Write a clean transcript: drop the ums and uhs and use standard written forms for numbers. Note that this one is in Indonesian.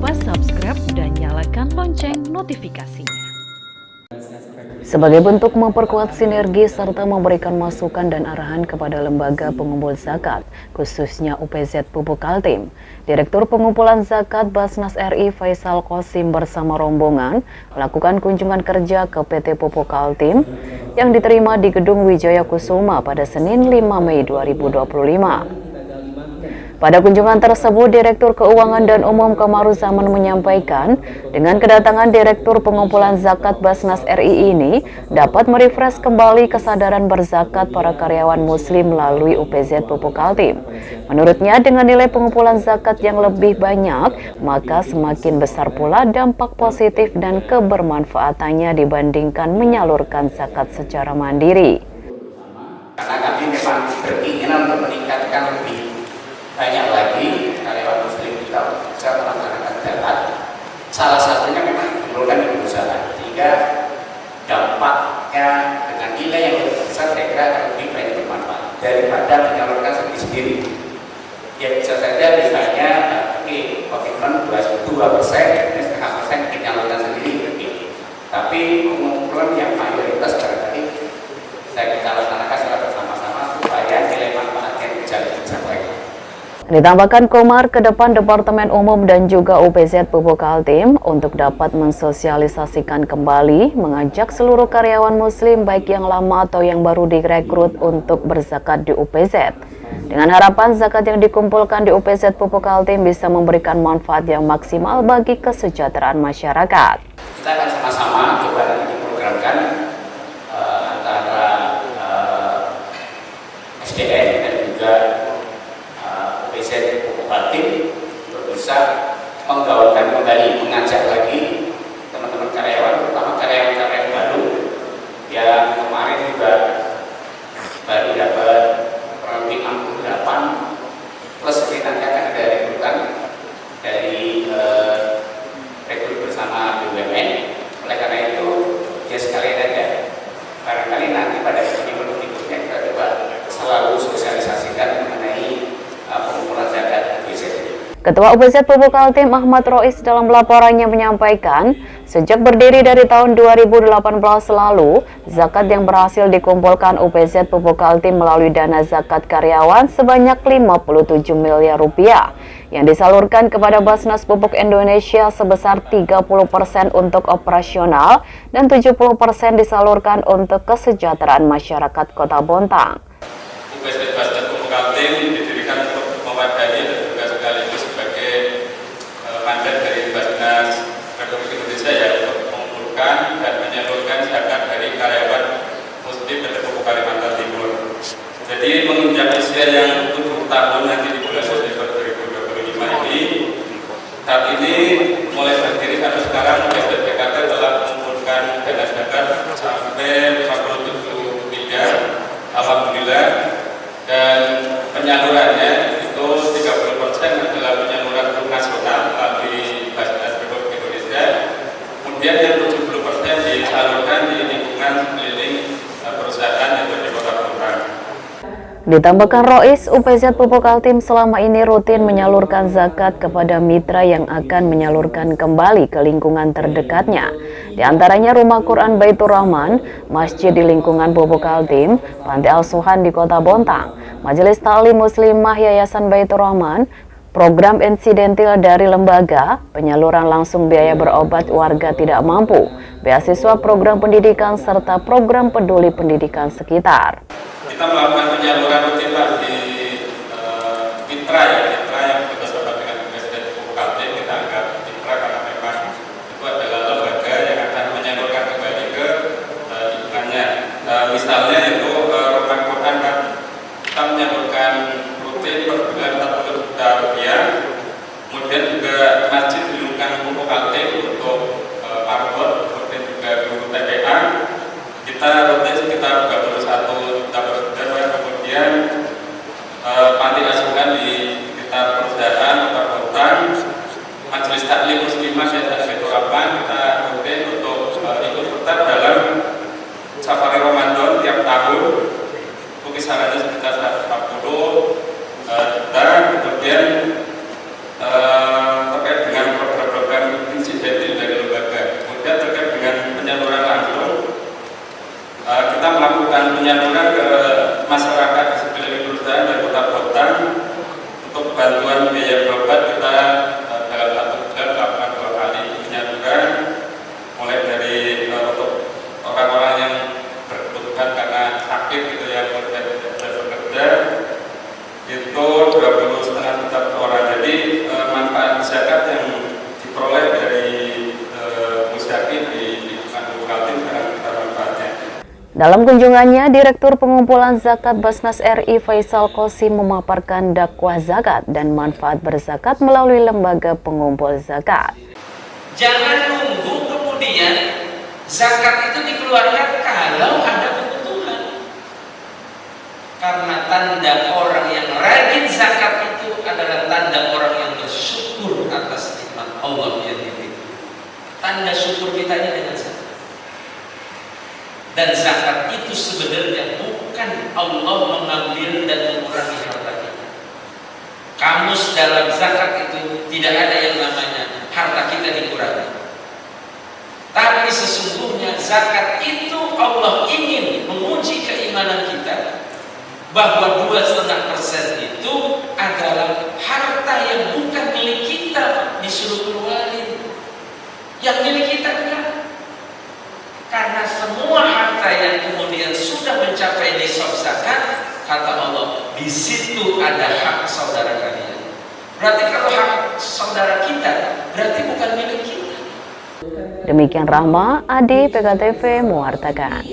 lupa subscribe dan nyalakan lonceng notifikasinya. Sebagai bentuk memperkuat sinergi serta memberikan masukan dan arahan kepada lembaga pengumpul zakat, khususnya UPZ Pupuk Kaltim, Direktur Pengumpulan Zakat Basnas RI Faisal Qasim bersama rombongan melakukan kunjungan kerja ke PT Pupuk Kaltim yang diterima di Gedung Wijaya Kusuma pada Senin 5 Mei 2025. Pada kunjungan tersebut, Direktur Keuangan dan Umum Kamaruzaman menyampaikan, dengan kedatangan Direktur Pengumpulan Zakat Basnas RI ini dapat merefresh kembali kesadaran berzakat para karyawan Muslim melalui UPZ Pupuk Kaltim. Menurutnya, dengan nilai pengumpulan zakat yang lebih banyak, maka semakin besar pula dampak positif dan kebermanfaatannya dibandingkan menyalurkan zakat secara mandiri. Karena kami memang berkeinginan untuk meningkatkan lebih banyak lagi karyawan Muslim kita bisa melaksanakan zakat. Salah satunya memang menurunkan nilai zakat, sehingga dampaknya dengan nilai yang lebih besar saya kira akan lebih banyak bermanfaat daripada menyalurkan sendiri-sendiri. Ya bisa saja misalnya komitmen 2%, ini 0,5% menyalurkan sendiri, tapi pengumpulan yang mayoritas barangkali bisa kita laksanakan secara bersama-sama supaya nilai manfaatnya bisa dicapai. Ditambahkan Komar ke depan Departemen Umum dan juga UPZ Pupuk Kaltim untuk dapat mensosialisasikan kembali, mengajak seluruh karyawan Muslim baik yang lama atau yang baru direkrut untuk berzakat di UPZ. Dengan harapan zakat yang dikumpulkan di UPZ Pupuk Kaltim bisa memberikan manfaat yang maksimal bagi kesejahteraan masyarakat. Kita akan sama-sama coba nanti diprogramkan antara SDM dan juga UPZ Pupuk Kaltim untuk bisa menggaulkan kembali, mengajak lagi teman-teman karyawan, terutama karyawan-karyawan baru yang kemarin juga baru dapat kurang lebih 68, plus ini nanti akan ada rekrutan dari rekrut bersama BUMN. Oleh karena itu ya sekalian aja, barangkali nanti pada event berikutnya kita coba selalu sosialisasikan mengenai pengumpulan zakat UPZ. Ketua UPZ Pupuk Kaltim Ahmad Rois dalam laporannya menyampaikan, sejak berdiri dari tahun 2018 lalu, zakat yang berhasil dikumpulkan UPZ Pupuk Kaltim melalui dana zakat karyawan sebanyak 57 miliar rupiah yang disalurkan kepada Basnas Pupuk Indonesia sebesar 30% untuk operasional dan 70% disalurkan untuk kesejahteraan masyarakat Kota Bontang. UPZ Basnas Pupuk Kaltim didirikan untuk mewadahi dan juga sekaligus sebagai mandat dari Basnas Republik Indonesia ya untuk mengumpulkan dan menyalurkan zakat dari karyawan Muslim PT Pupuk Kalimantan Timur. Jadi menginjak usia yang 7 tahun nanti di bulan Desember 2025 ini, saat ini mulai berdiri sampai sekarang UPZ PKT telah mengumpulkan dana zakat sampai 57 miliar, alhamdulillah. Dan penyalurannya itu 30% adalah penyaluran nasional melalui Basnas Republik Indonesia, kemudian yang 70% disalurkan di lingkungan sekeliling perusahaan yang ada di Kota Bontang. Ditambahkan Rois, UPZ Pupuk Kaltim selama ini rutin menyalurkan zakat kepada mitra yang akan menyalurkan kembali ke lingkungan terdekatnya. Di antaranya Rumah Quran Baitur Rahman, masjid di lingkungan Pupuk Kaltim, Panti Asuhan di Kota Bontang, Majelis Ta'lim Muslimah Yayasan Baitur Rahman, program insidentil dari lembaga, penyaluran langsung biaya berobat warga tidak mampu, beasiswa program pendidikan, serta program peduli pendidikan sekitar. Kita melakukan penyaluran rutin Pak di mitra yang bekerjasama dengan UPZ Pupuk Kaltim. Kita anggap mitra karena memang itu adalah lembaga yang akan menyalurkan kembali ke lingkungannya. Misalnya itu Rumah Quran kan kita menyalurkan rutin per bulan 40 juta rupiah. Kemudian juga masjid di lingkungan Pupuk Kaltim untuk marbot, kemudian juga guru TPA kita rutin sekitar 31 juta per bulan. Kemudian panti asuhan di sekitar perusahaan Kota Bontang, Majelis Taklim Muslimah Yayasan Baitur Rahman kita rutin untuk ikut serta dalam safari Ramadan tiap tahun, kisarannya sekitar 140 juta. Kemudian terkait dengan program Dalam kunjungannya, Direktur Pengumpulan Zakat Basnas RI Faisal Qosim memaparkan dakwah zakat dan manfaat berzakat melalui lembaga pengumpul zakat. Jangan nunggu kemudian zakat itu dikeluarkan kalau ada kebutuhan. Karena tanda orang yang rajin zakat itu adalah tanda orang yang bersyukur atas nikmat Allah yang diberi. Tanda syukur kita ini dengan zakat. Dan zakat itu sebenarnya bukan Allah mengambil dan mengurangi harta kita. Kamus dalam zakat itu tidak ada yang namanya harta kita dikurangi. Tapi sesungguhnya zakat itu Allah ingin menguji keimanan kita bahwa 2,5% itu adalah harta yang bukan milik kita disuruh keluarin. Yang milik kita enggak. Karena semua harta yang kemudian sudah mencapai nisab zakat, kata Allah, di situ ada hak saudara kalian. Berarti kalau hak saudara kita, berarti bukan milik kita. Demikian Rahma, Adi PKTV mewartakan.